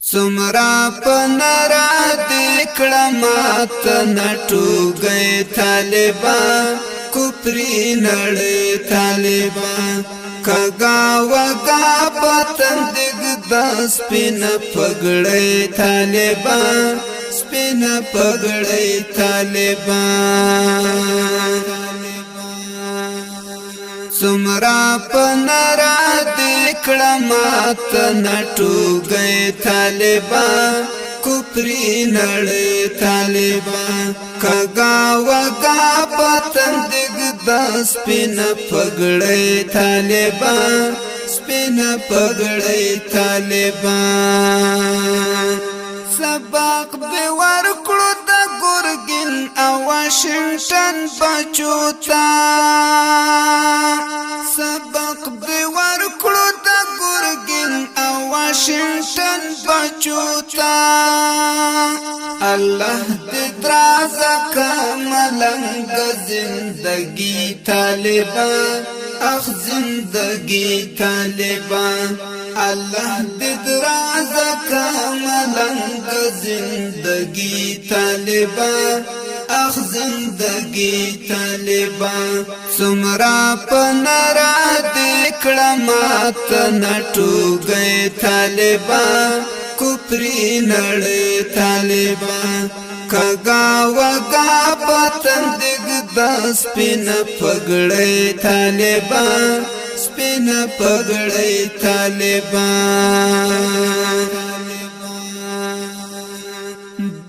سمرا پنرا دکڑا مات نٹو گئے طالبان کپری نڑے طالبان کگا وگا پتن دگ دا سپین پگڑے طالبان سپین پگڑے طالبان سمرا پنرا دکڑا مات نٹو گئے طالبان کپری نڑے طالبان کگا وگا پتن دگ دا سپین پگڑے طالبان سپین پگڑے طالبان سبق بے ورکڑو دا گرگن او واشنگٹن بچوتا سبق بے ورکڑو دا گرگن او واشنگٹن بچوتا اللہ دے درازہ کا ملنگ زندگی طالبان اخ زندگی طالبان اللہ دے درازہ کا ملنگ زندگی طالبان اخ زندگی طالبان سمرا پنرا دکڑا مات نٹو گئے طالبان کپری نڑے طالبان کگا وگا پتن دگ دا سپین پگڑے طالبان سپین پگڑے طالبان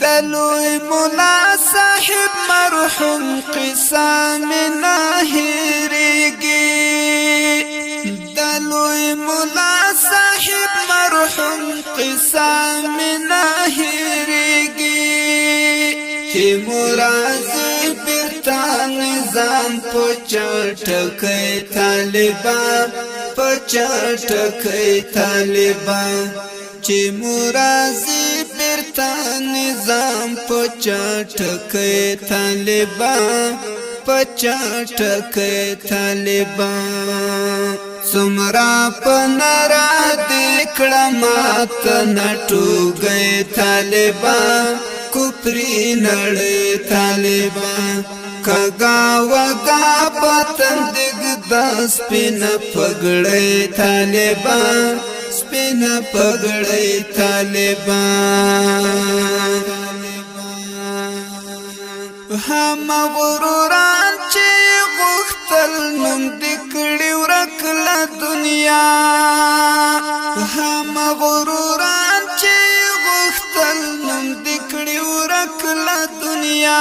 دلوی مولا صاحب مرحوم قصہ میں ناہیرگی دلوی مولا صاحب مرحوم قصہ میں ناہیرگی چی مرازی بیرتا نظام پچھٹکے طالبان پچھٹکے طالبان چی مرازی بیرتا نظام پچھٹکے طالبان پچھٹکے طالبان سمرا پنرا دکڑا مات نٹو گئے طالبان کپری نڑے طالبان کگا وگا پتن دگ دا سپین پگڑے طالبان سپین پگڑے طالبان ہم غروران چی غختل نم دکڑی ورکل دنیا ہم غروران چی غختل نم دکڑی ورکل دنیا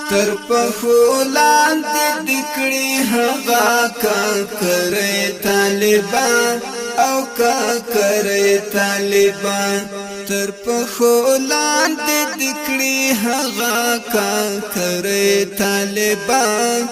تر پخولان دکڑی ہوا کا کرے طالبان او کا کرے طالبان تر پخولان دکڑی ہوا کا کرے طالبان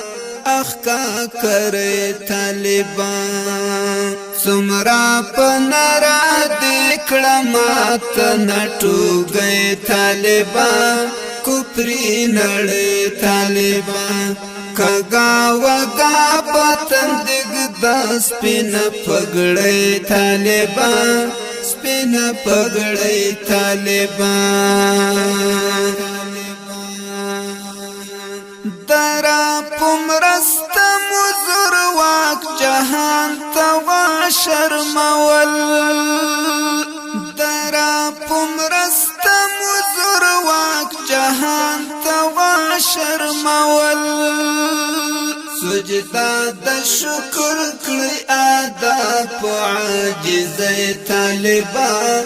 اخ کا کرے طالبان سمرا پنرا دکڑا مات نٹو گئے طالبان کپری نڑے طالبان کگا وگا پتن دگ دا سپین پگڑے طالبان سپین پگڑے طالبان درا پمرست مزر واک جہان توا شرمول درا پمرست مزر واک جہان توا شرمول سجدہ دا شکر کڑی آدھا پعاجز طالبان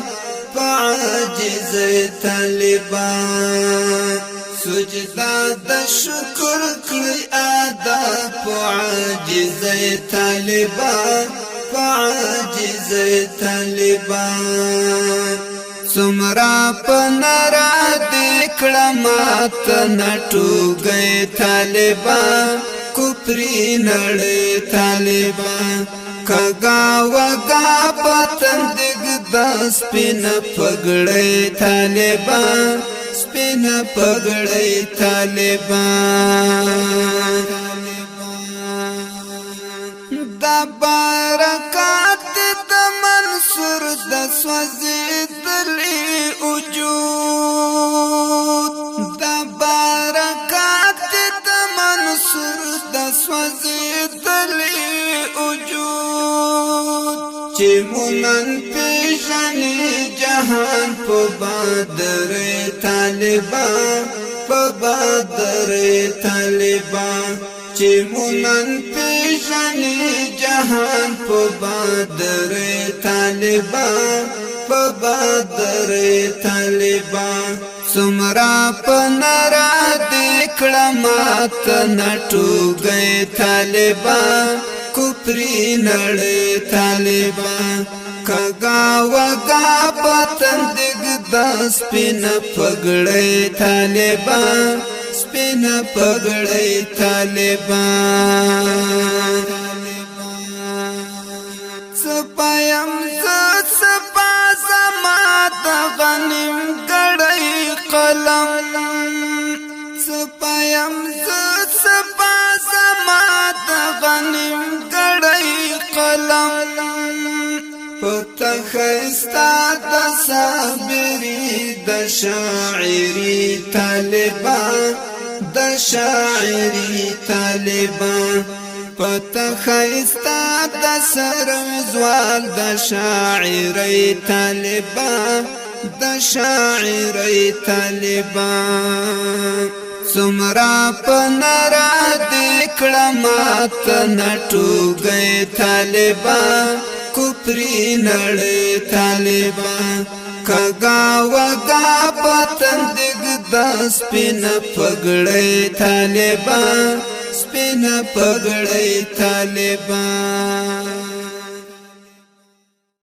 پعاجز طالبان سجدہ دا شکر کڑی آدھا پعاجز طالبان پعاجز طالبان سمرا پنرا دکڑا مات نٹو گئے طالبان کپری نڑے طالبان کگا وگا پتن دگ دا سپین پگڑے طالبان سپین پگڑے طالبان دا برکات دا منصور منصور د سوځېدلې وجود د برکات د منصور د سوځېدلې وجود چې مونږ پیژنې جهان په بدر طالبان په بدر طالبان چې مونږ پیژنې جهان په بدر طالبان په بدر طالبان څومره په نارا دکړه مات نټوګې طالبان کفري نړۍ طالبان کګا وګا پتن دګ د سپین پګړې طالبان سپین پګړې طالبان سپایم سپا سمات غنیم ګړې قلم سپایم سپا سمات غنیم ګړې قلم پتخستا د صابری د شاعری طالبان د شاعری طالبان پتخستا د سرزوال د شاعری طالبان د شاعری طالبان څومره په نارا دکړه مات نټوګې طالبان کفري نړۍ طالبان کګا وګا پتن دګ د سپین پګړې طالبان سپین پګړې طالبان